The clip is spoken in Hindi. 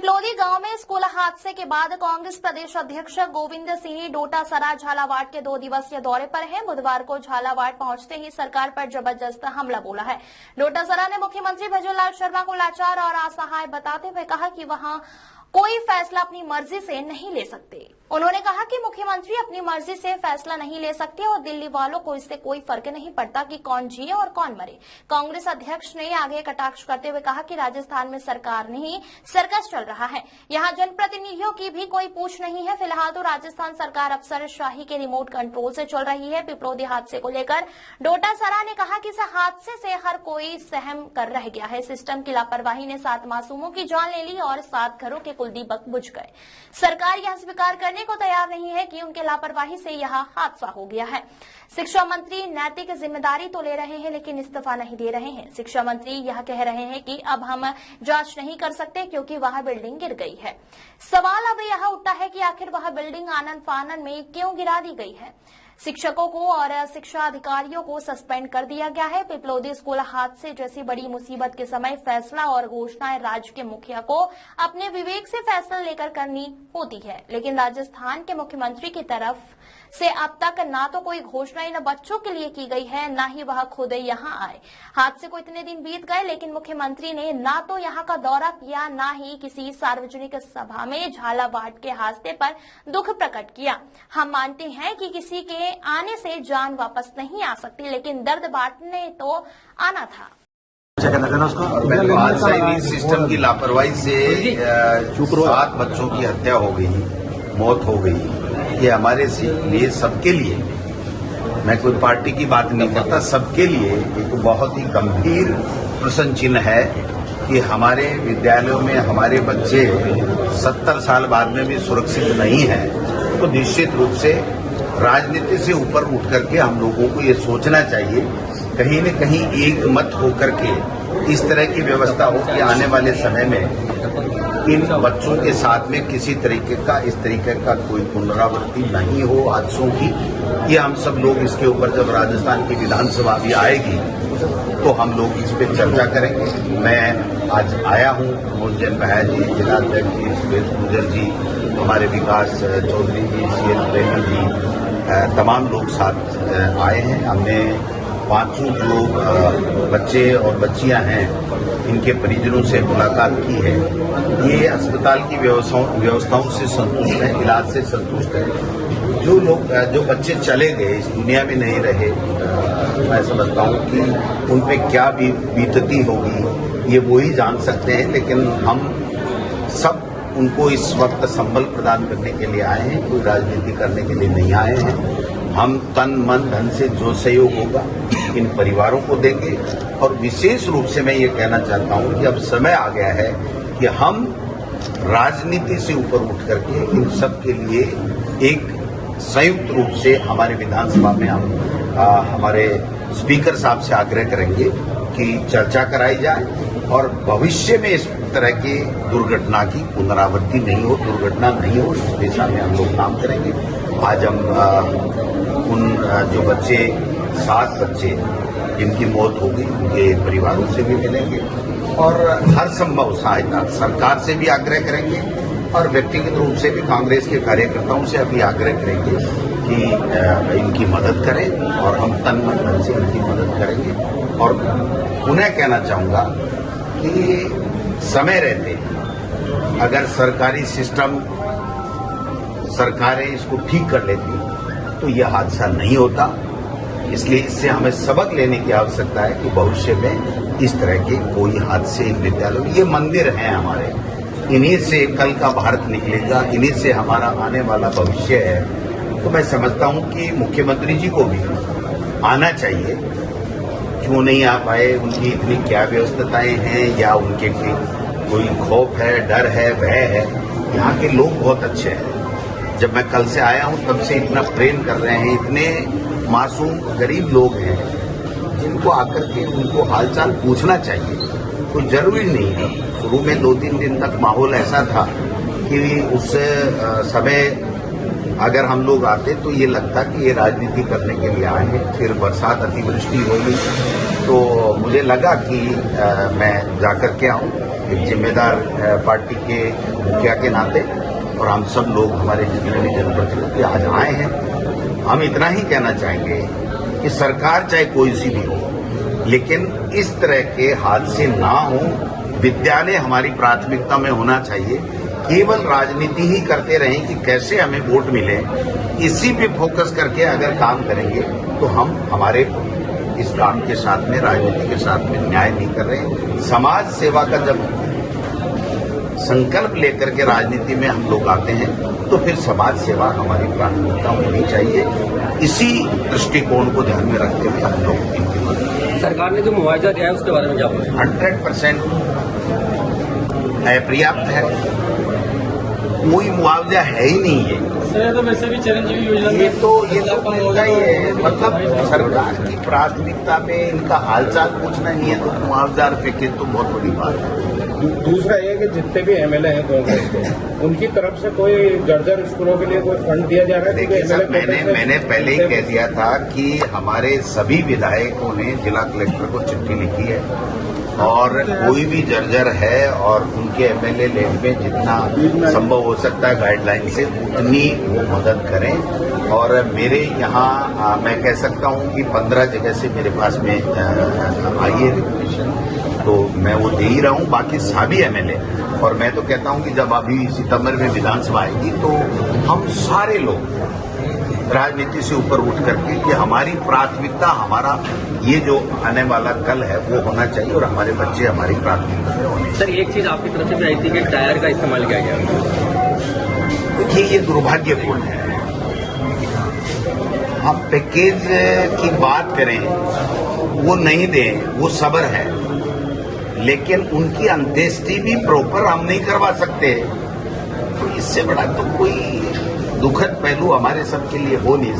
पिपलोदी गांव में स्कूल हादसे के बाद कांग्रेस प्रदेश अध्यक्ष गोविंद सिंह डोटासरा झालावाड़ के 2 दिवसीय दौरे पर हैं। बुधवार को झालावाड़ पहुंचते ही सरकार पर जबरदस्त हमला बोला है। डोटासरा ने मुख्यमंत्री भजनलाल शर्मा को लाचार और असहाय बताते हुए कहा कि वहां कोई फैसला अपनी मर्जी से नहीं ले सकते। उन्होंने कहा कि मुख्यमंत्री अपनी मर्जी से फैसला नहीं ले सकते और दिल्ली वालों को इससे कोई फर्क नहीं पड़ता कि कौन जिए और कौन मरे। कांग्रेस अध्यक्ष ने आगे कटाक्ष करते हुए कहा कि राजस्थान में सरकार नहीं सर्कस चल रहा है, यहां जनप्रतिनिधियों की भी कोई पूछ नहीं है। फिलहाल तो राजस्थान सरकार अफसरशाही के रिमोट कंट्रोल से चल रही है। पिपलोदी हादसे को लेकर डोटासरा ने कहा कि इस हादसे से हर कोई सहम कर रह गया है। सिस्टम की लापरवाही ने 7 मासूमों की जान ले ली और 7 घरों के कुलदीपक बुझ गए। सरकार यह स्वीकार करने को तैयार नहीं है कि उनके लापरवाही से यह हादसा हो गया है। शिक्षा मंत्री नैतिक जिम्मेदारी तो ले रहे हैं लेकिन इस्तीफा नहीं दे रहे हैं। शिक्षा मंत्री यह कह रहे हैं कि अब हम जांच नहीं कर सकते क्योंकि वह बिल्डिंग गिर गई है। सवाल अब यह उठता है कि आखिर वह बिल्डिंग आनन फानन में क्यों गिरा दी गई है। शिक्षकों को और शिक्षा अधिकारियों को सस्पेंड कर दिया गया है। पिपलोदी स्कूल हादसे जैसी बड़ी मुसीबत के समय फैसला और घोषणाएं राज्य के मुखिया को अपने विवेक से फैसला लेकर करनी होती है, लेकिन राजस्थान के मुख्यमंत्री की तरफ से अब तक ना तो कोई घोषणा इन बच्चों के लिए की गई है, ना ही वह खुद यहां आए। हादसे को इतने दिन बीत गए लेकिन मुख्यमंत्री ने ना तो यहां का दौरा किया, ना ही किसी सार्वजनिक सभा में झालावाड़ के हादसे पर दुख प्रकट किया। हम मानते हैं कि किसी के आने से जान वापस नहीं आ सकती, लेकिन दर्द बांटने तो आना था। सिस्टम की लापरवाही से 7 बच्चों की हत्या हो गई, मौत हो गई। ये हमारे लिए, सबके लिए, मैं कोई पार्टी की बात नहीं करता, सबके लिए एक बहुत ही गंभीर प्रश्न चिन्ह है कि हमारे विद्यालयों में हमारे बच्चे 70 साल बाद में भी सुरक्षित नहीं हैं। तो निश्चित रूप से राजनीति से ऊपर उठ करके हम लोगों को ये सोचना चाहिए, कहीं न कहीं एक मत होकर के इस तरह की व्यवस्था हो कि आने वाले समय में इन बच्चों के साथ में किसी तरीके का, इस तरीके का कोई पुनरावृत्ति नहीं हो हादसों की। ये हम सब लोग इसके ऊपर जब राजस्थान की विधानसभा भी आएगी तो हम लोग इस पर चर्चा करेंगे। मैं आज आया हूँ, मोहन भाया जी, जिलाध्यक्ष जी, सुरेश गुर्जर जी, हमारे विकास चौधरी जी, सीएल प्रेमी जी, तमाम लोग साथ आए हैं। हमने 5 जो बच्चे और बच्चियां हैं इनके परिजनों से मुलाकात की है। ये अस्पताल की व्यवस्थाओं से संतुष्ट हैं, इलाज से संतुष्ट हैं। जो बच्चे चले गए, इस दुनिया में नहीं रहे, मैं समझता हूँ कि उन पे क्या बीतती होगी ये वो ही जान सकते हैं, लेकिन हम सब उनको इस वक्त संबल प्रदान करने के लिए आए हैं, कोई राजनीति करने के लिए नहीं आए हैं। हम तन मन धन से जो सहयोग होगा इन परिवारों को देंगे। और विशेष रूप से मैं ये कहना चाहता हूं कि अब समय आ गया है कि हम राजनीति से ऊपर उठ करके इन सब के लिए एक संयुक्त रूप से हमारे विधानसभा में हम हमारे स्पीकर साहब से आग्रह करेंगे कि चर्चा कराई जाए और भविष्य में इस तरह की दुर्घटना की पुनरावृत्ति नहीं हो, दुर्घटना नहीं हो, इस दिशा में हम लोग काम करेंगे। आज हम उन जो 7 बच्चे जिनकी मौत हो गई उनके परिवारों से भी मिलेंगे और हर संभव सहायता सरकार से भी आग्रह करेंगे और व्यक्तिगत रूप से भी कांग्रेस के कार्यकर्ताओं से अभी आग्रह करेंगे कि इनकी मदद करें और हम तन मन धन से इनकी मदद करेंगे। और पुनः कहना चाहूंगा कि समय रहते अगर सरकारी सिस्टम, सरकारें इसको ठीक कर लेती तो यह हादसा नहीं होता। इसलिए इससे हमें सबक लेने की आवश्यकता है कि भविष्य में इस तरह के कोई हादसे इन विद्यालयों, ये मंदिर हैं हमारे, इन्हीं से कल का भारत निकलेगा, इन्हीं से हमारा आने वाला भविष्य है। तो मैं समझता हूं कि मुख्यमंत्री जी को भी आना चाहिए। क्यों नहीं आ पाए, उनकी इतनी क्या व्यस्तताएं हैं या उनके कोई खौफ है, डर है, भय है। यहाँ के लोग बहुत अच्छे हैं। जब मैं कल से आया हूं तब से इतना प्रेम कर रहे हैं, इतने मासूम गरीब लोग हैं जिनको आकर के उनको हालचाल पूछना चाहिए। कोई जरूरी नहीं है। शुरू में 2-3 दिन तक माहौल ऐसा था कि उस समय अगर हम लोग आते तो ये लगता कि ये राजनीति करने के लिए आए हैं। फिर बरसात अतिवृष्टि हो गई तो मुझे लगा कि मैं जाकर के आऊं एक जिम्मेदार पार्टी के मुखिया के नाते, और हम सब लोग हमारे जितने भी जनप्रतिनिधि आज आए हैं। हम इतना ही कहना चाहेंगे कि सरकार चाहे कोई सी भी हो, लेकिन इस तरह के हादसे ना हो। विद्यालय हमारी प्राथमिकता में होना चाहिए। केवल राजनीति ही करते रहें कि कैसे हमें वोट मिले, इसी पे फोकस करके अगर काम करेंगे तो हम हमारे इस काम के साथ में, राजनीति के साथ में न्याय नहीं कर रहे। समाज सेवा का जब संकल्प लेकर के राजनीति में हम लोग आते हैं तो फिर समाज सेवा हमारी प्राथमिकता होनी चाहिए। इसी दृष्टिकोण को ध्यान में रखते हुए हम लोग इनकी मदद। सरकार ने जो मुआवजा दिया है उसके बारे में क्या बोलें? 100% अपर्याप्त है। कोई मुआवजा है ही नहीं है। सर तो वैसे भी चिरंजीवी योजना ये तो होता ही है। मतलब सरकार की प्राथमिकता में इनका हालचाल पूछना नहीं है तो मुआवजा पैकेज तो बहुत बड़ी बात है। दूसरा ये कि जितने भी एमएलए हैं कांग्रेस के, उनकी तरफ से कोई जर्जर स्कूलों के लिए कोई फंड दिया जा रहा है? देखिए सर, मैंने पहले ही कह दिया था कि हमारे सभी विधायकों ने जिला कलेक्टर को चिट्ठी लिखी है, और कोई भी जर्जर है और उनके एमएलए लेवल में जितना संभव हो सकता है गाइडलाइन से उतनी वो मदद करें। और मेरे यहाँ मैं कह सकता हूँ कि 15 जगह से मेरे पास में आई है रिक्वेशन, तो मैं वो दे ही रहा हूँ। बाकी सभी एमएलए, और मैं तो कहता हूँ कि जब अभी सितंबर में विधानसभा आएगी तो हम सारे लोग राजनीति से ऊपर उठ करके कि हमारी प्राथमिकता, हमारा ये जो आने वाला कल है वो होना चाहिए और हमारे बच्चे हमारी प्राथमिकता में होने। सर एक चीज आपकी तरफ से भी आई थी कि टायर का इस्तेमाल किया गया। देखिए ये दुर्भाग्यपूर्ण है। हम पैकेज की बात करें वो नहीं दें, वो सबर है, लेकिन उनकी अंत्येष्टि भी प्रॉपर हम नहीं करवा सकते। तो इससे बड़ा तो कोई दुखद पहलू हमारे सबके लिए हो नहीं।